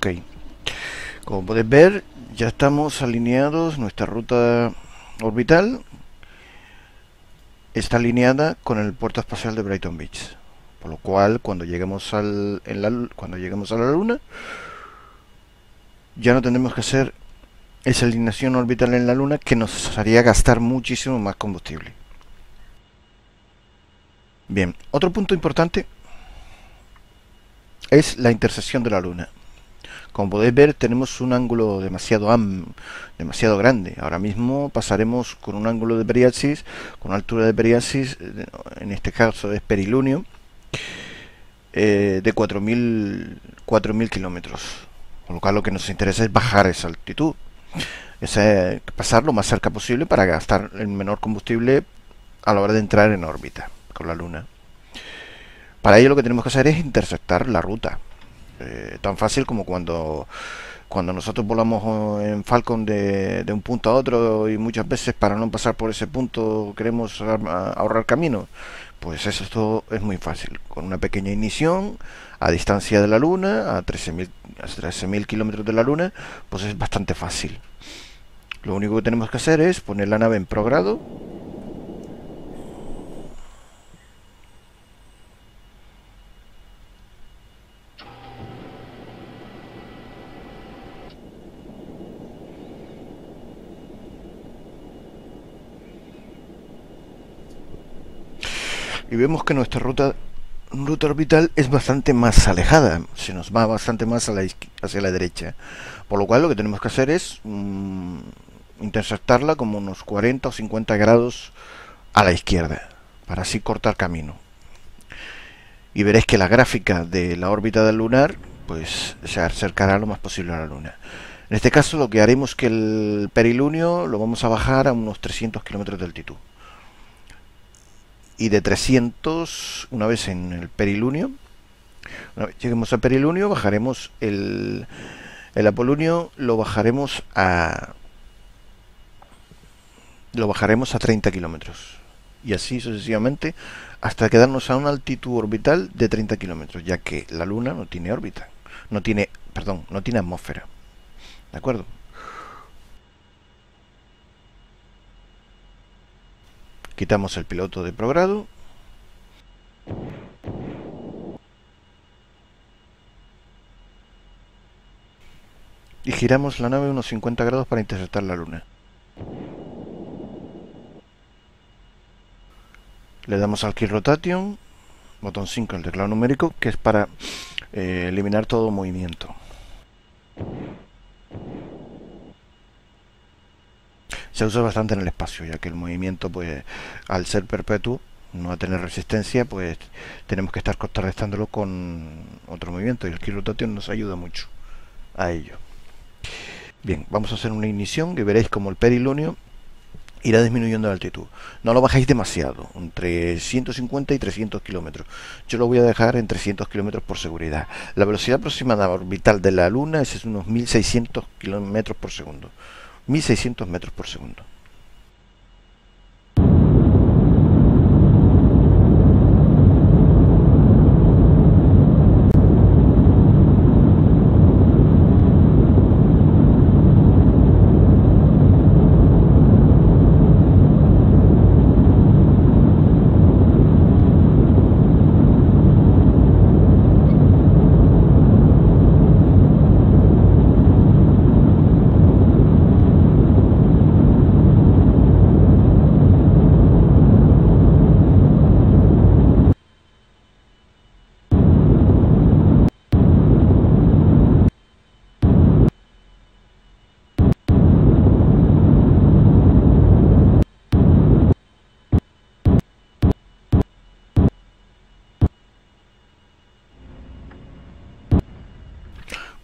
Ok, como podéis ver, ya estamos alineados. Nuestra ruta orbital está alineada con el puerto espacial de Brighton Beach. Por lo cual, cuando lleguemos cuando lleguemos a la Luna, ya no tendremos que hacer esa alineación orbital en la Luna, que nos haría gastar muchísimo más combustible. Bien, otro punto importante es la intersección de la Luna. Como podéis ver, tenemos un ángulo demasiado grande. Ahora mismo pasaremos con un ángulo de periapsis, con una altura de periapsis, en este caso es perilunio, de 4.000 kilómetros. Con lo cual lo que nos interesa es bajar esa altitud. Es pasar lo más cerca posible para gastar el menor combustible a la hora de entrar en órbita con la Luna. Para ello lo que tenemos que hacer es intersectar la ruta. Tan fácil como cuando nosotros volamos en Falcon de un punto a otro, y muchas veces para no pasar por ese punto queremos ahorrar camino. Pues esto es muy fácil. Con una pequeña ignición a distancia de la Luna, a 13.000 kilómetros de la Luna, pues es bastante fácil. Lo único que tenemos que hacer es poner la nave en progrado. Y vemos que nuestra ruta orbital es bastante más alejada, se nos va bastante más hacia la derecha, por lo cual lo que tenemos que hacer es intersectarla como unos 40 o 50 grados a la izquierda, para así cortar camino. Y veréis que la gráfica de la órbita del lunar pues se acercará lo más posible a la Luna. En este caso lo que haremos es que el perilunio lo vamos a bajar a unos 300 kilómetros de altitud. Y de 300, una vez en el perilunio, una vez lleguemos al perilunio, bajaremos el apolunio, lo bajaremos a 30 kilómetros. Y así sucesivamente hasta quedarnos a una altitud orbital de 30 kilómetros, ya que la Luna no tiene órbita, no tiene atmósfera. ¿De acuerdo? Quitamos el piloto de progrado. Y giramos la nave unos 50 grados para interceptar la Luna. Le damos al Key Rotation, botón 5 en el teclado numérico, que es para eliminar todo movimiento. Se usa bastante en el espacio, ya que el movimiento, pues, al ser perpetuo, no va a tener resistencia, pues tenemos que estar contrarrestándolo con otro movimiento, y el Key Rotation nos ayuda mucho a ello. Bien, vamos a hacer una ignición y veréis como el perilunio irá disminuyendo la altitud. No lo bajéis demasiado, entre 150 y 300 kilómetros. Yo lo voy a dejar en 300 kilómetros por seguridad. La velocidad aproximada orbital de la Luna es unos 1600 kilómetros por segundo. 1600 metros por segundo.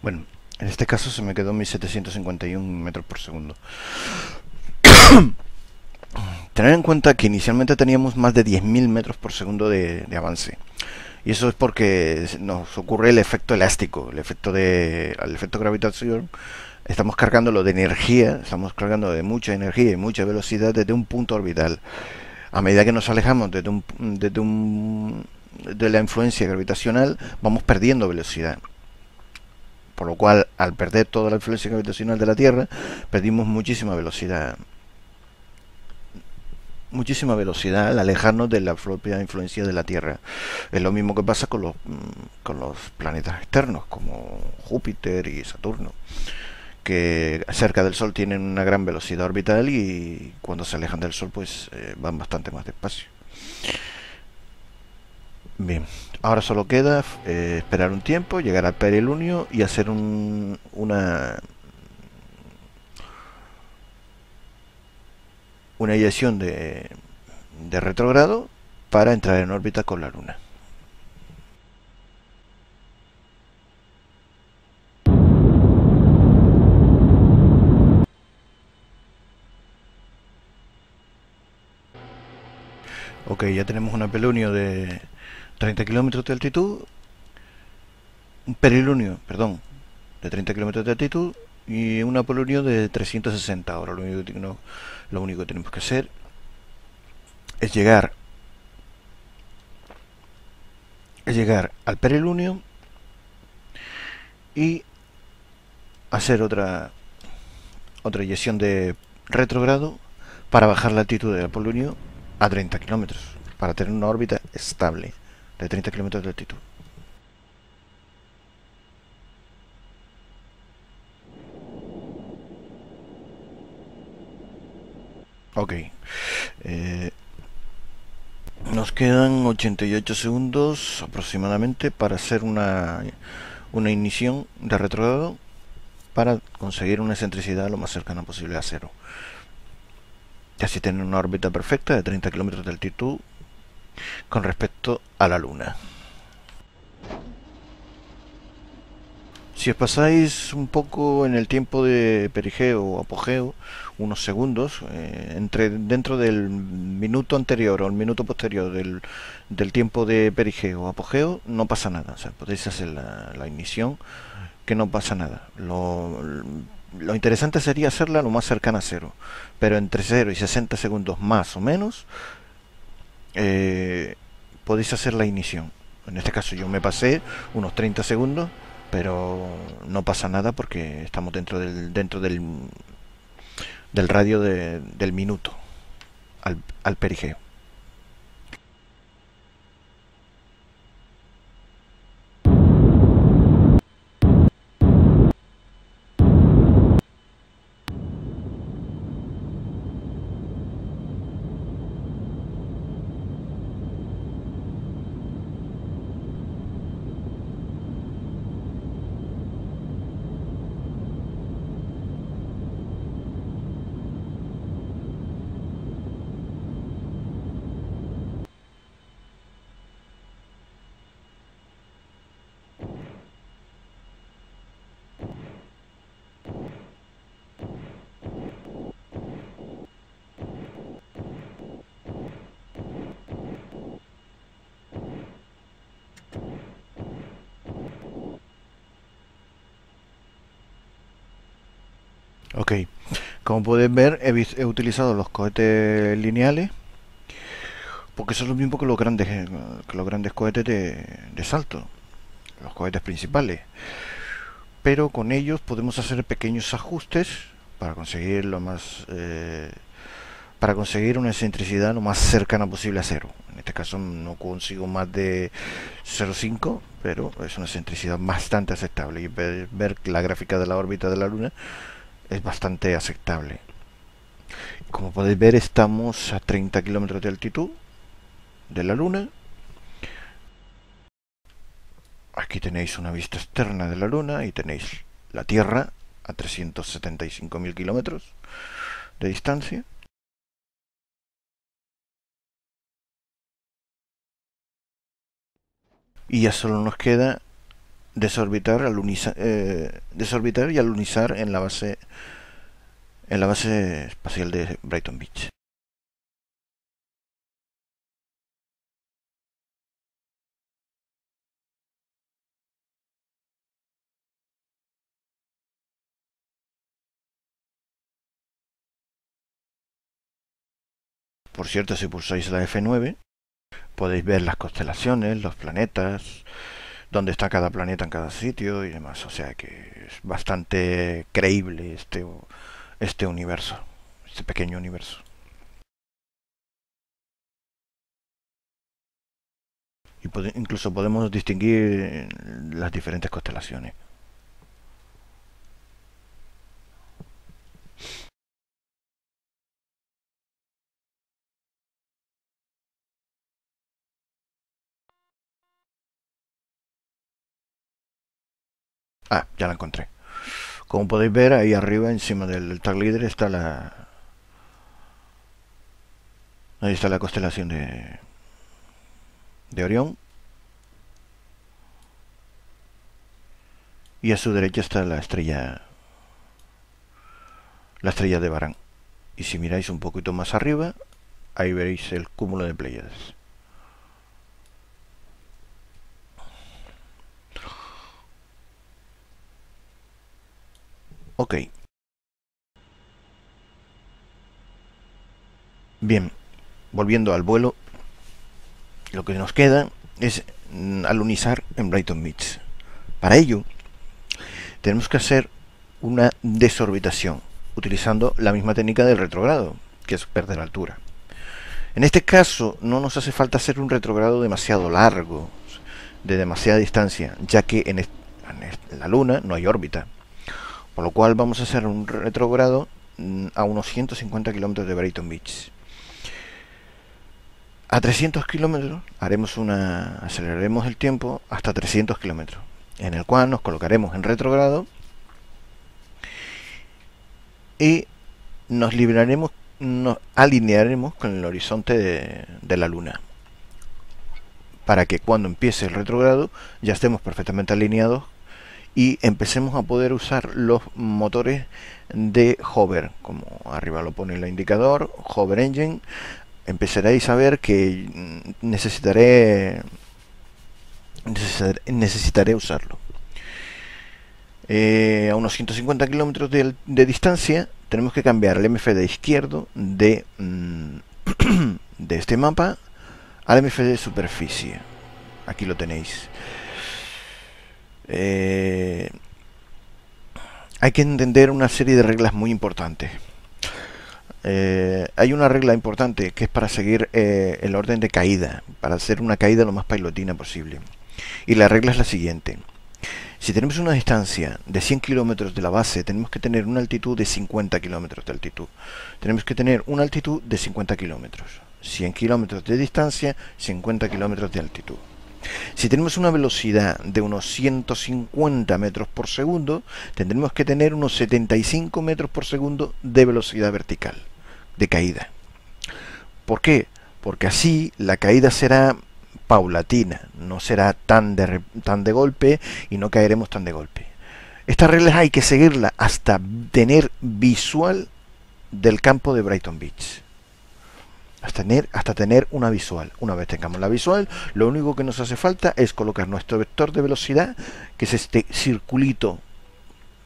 Bueno, en este caso se me quedó 1751 metros por segundo. Tener en cuenta que inicialmente teníamos más de 10.000 metros por segundo de avance. Y eso es porque nos ocurre el efecto elástico, el efecto gravitación. Estamos cargándolo de energía, estamos cargando de mucha energía y mucha velocidad desde un punto orbital. A medida que nos alejamos de la influencia gravitacional, vamos perdiendo velocidad. por lo cual al perder toda la influencia gravitacional de la Tierra perdimos muchísima velocidad al alejarnos de la propia influencia de la Tierra. Es lo mismo que pasa con los planetas externos como Júpiter y Saturno, que cerca del Sol tienen una gran velocidad orbital y cuando se alejan del Sol pues van bastante más despacio. Bien, ahora solo queda esperar un tiempo, llegar al perilunio y hacer una eyección de retrógrado para entrar en órbita con la Luna. Ok, ya tenemos un apelunio de 30 kilómetros de altitud, un perilunio, perdón, de 30 kilómetros de altitud y un apolunio de 360. Ahora lo único que tenemos que hacer es llegar al perilunio y hacer otra eyección de retrogrado para bajar la altitud del apolunio a 30 kilómetros, para tener una órbita estable de 30 kilómetros de altitud. Ok, eh, nos quedan 88 segundos aproximadamente para hacer una ignición de retrogrado para conseguir una excentricidad lo más cercana posible a cero. Y así tener una órbita perfecta de 30 kilómetros de altitud con respecto a la Luna. Si os pasáis un poco en el tiempo de perigeo o apogeo, unos segundos, dentro del minuto anterior o el minuto posterior del tiempo de perigeo o apogeo, no pasa nada. O sea, podéis hacer la ignición, que no pasa nada. Lo interesante sería hacerla lo más cercana a cero, pero entre 0 y 60 segundos más o menos, eh, podéis hacer la ignición. En este caso yo me pasé unos 30 segundos, pero no pasa nada porque estamos dentro del radio del minuto al perigeo. Ok, como podéis ver he utilizado los cohetes lineales porque son lo mismo que los grandes cohetes de salto, los cohetes principales. Pero con ellos podemos hacer pequeños ajustes para conseguir para conseguir una excentricidad lo más cercana posible a cero. En este caso no consigo más de 0,5, pero es una excentricidad bastante aceptable. Y ver la gráfica de la órbita de la Luna es bastante aceptable. Como podéis ver, estamos a 30 kilómetros de altitud de la Luna. Aquí tenéis una vista externa de la Luna y tenéis la Tierra a 375.000 kilómetros de distancia. Y ya solo nos queda desorbitar y alunizar en la base espacial de Brighton Beach. Por cierto, si pulsáis la F9, podéis ver las constelaciones, los planetas, dónde está cada planeta en cada sitio y demás. O sea que es bastante creíble este universo, este pequeño universo. Y incluso podemos distinguir las diferentes constelaciones. Ah, ya la encontré. Como podéis ver, ahí arriba, encima del Tag Leader, está ahí está la constelación de Orión. Y a su derecha está la estrella de Barán. Y si miráis un poquito más arriba, ahí veréis el cúmulo de Pléyades. Ok. Bien, volviendo al vuelo, lo que nos queda es alunizar en Brighton Beach. Para ello, tenemos que hacer una desorbitación, utilizando la misma técnica del retrogrado, que es perder altura. En este caso, no nos hace falta hacer un retrogrado demasiado largo, de demasiada distancia, ya que en la Luna no hay órbita. Por lo cual vamos a hacer un retrogrado a unos 150 kilómetros de Brighton Beach. A 300 kilómetros aceleraremos el tiempo hasta 300 kilómetros, en el cual nos colocaremos en retrogrado y nos alinearemos con el horizonte de la Luna, para que cuando empiece el retrogrado ya estemos perfectamente alineados y empecemos a poder usar los motores de hover, como arriba lo pone el indicador, hover engine. Empezaréis a ver que necesitaré usarlo. A unos 150 kilómetros de distancia tenemos que cambiar el MFD izquierdo de este mapa al MFD de superficie. Aquí lo tenéis. Hay que entender una serie de reglas muy importantes. Hay una regla importante que es para seguir el orden de caída, para hacer una caída lo más pilotina posible. Y la regla es la siguiente: si tenemos una distancia de 100 kilómetros de la base, tenemos que tener una altitud de 50 kilómetros de altitud. Tenemos que tener una altitud de 50 kilómetros. 100 kilómetros de distancia, 50 kilómetros de altitud. Si tenemos una velocidad de unos 150 metros por segundo, tendremos que tener unos 75 metros por segundo de velocidad vertical, de caída. ¿Por qué? Porque así la caída será paulatina, no será tan de golpe y no caeremos tan de golpe. Estas reglas hay que seguirlas hasta tener visual del campo de Brighton Beach. Hasta tener una visual. Una vez tengamos la visual, lo único que nos hace falta es colocar nuestro vector de velocidad, que es este circulito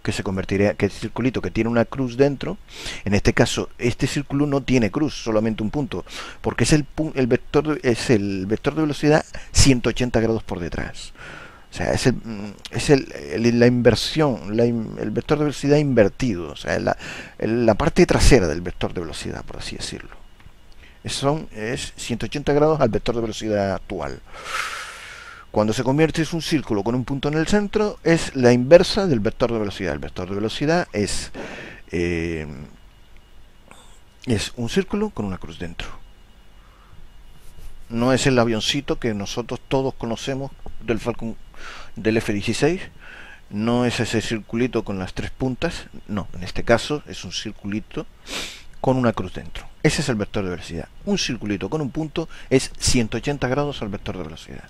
que se convertiría, que es el circulito que tiene una cruz dentro. En este caso, este círculo no tiene cruz, solamente un punto, porque es el vector de velocidad 180 grados por detrás. O sea, es la inversión, el vector de velocidad invertido, o sea, la parte trasera del vector de velocidad, por así decirlo. Es 180 grados al vector de velocidad actual. Cuando se convierte en un círculo con un punto en el centro, es la inversa del vector de velocidad. El vector de velocidad es un círculo con una cruz dentro. No es el avioncito que nosotros todos conocemos del Falcon, del F-16. No es ese circulito con las tres puntas. No, en este caso es un circulito con una cruz dentro. Ese es el vector de velocidad. Un circulito con un punto es 180 grados al vector de velocidad.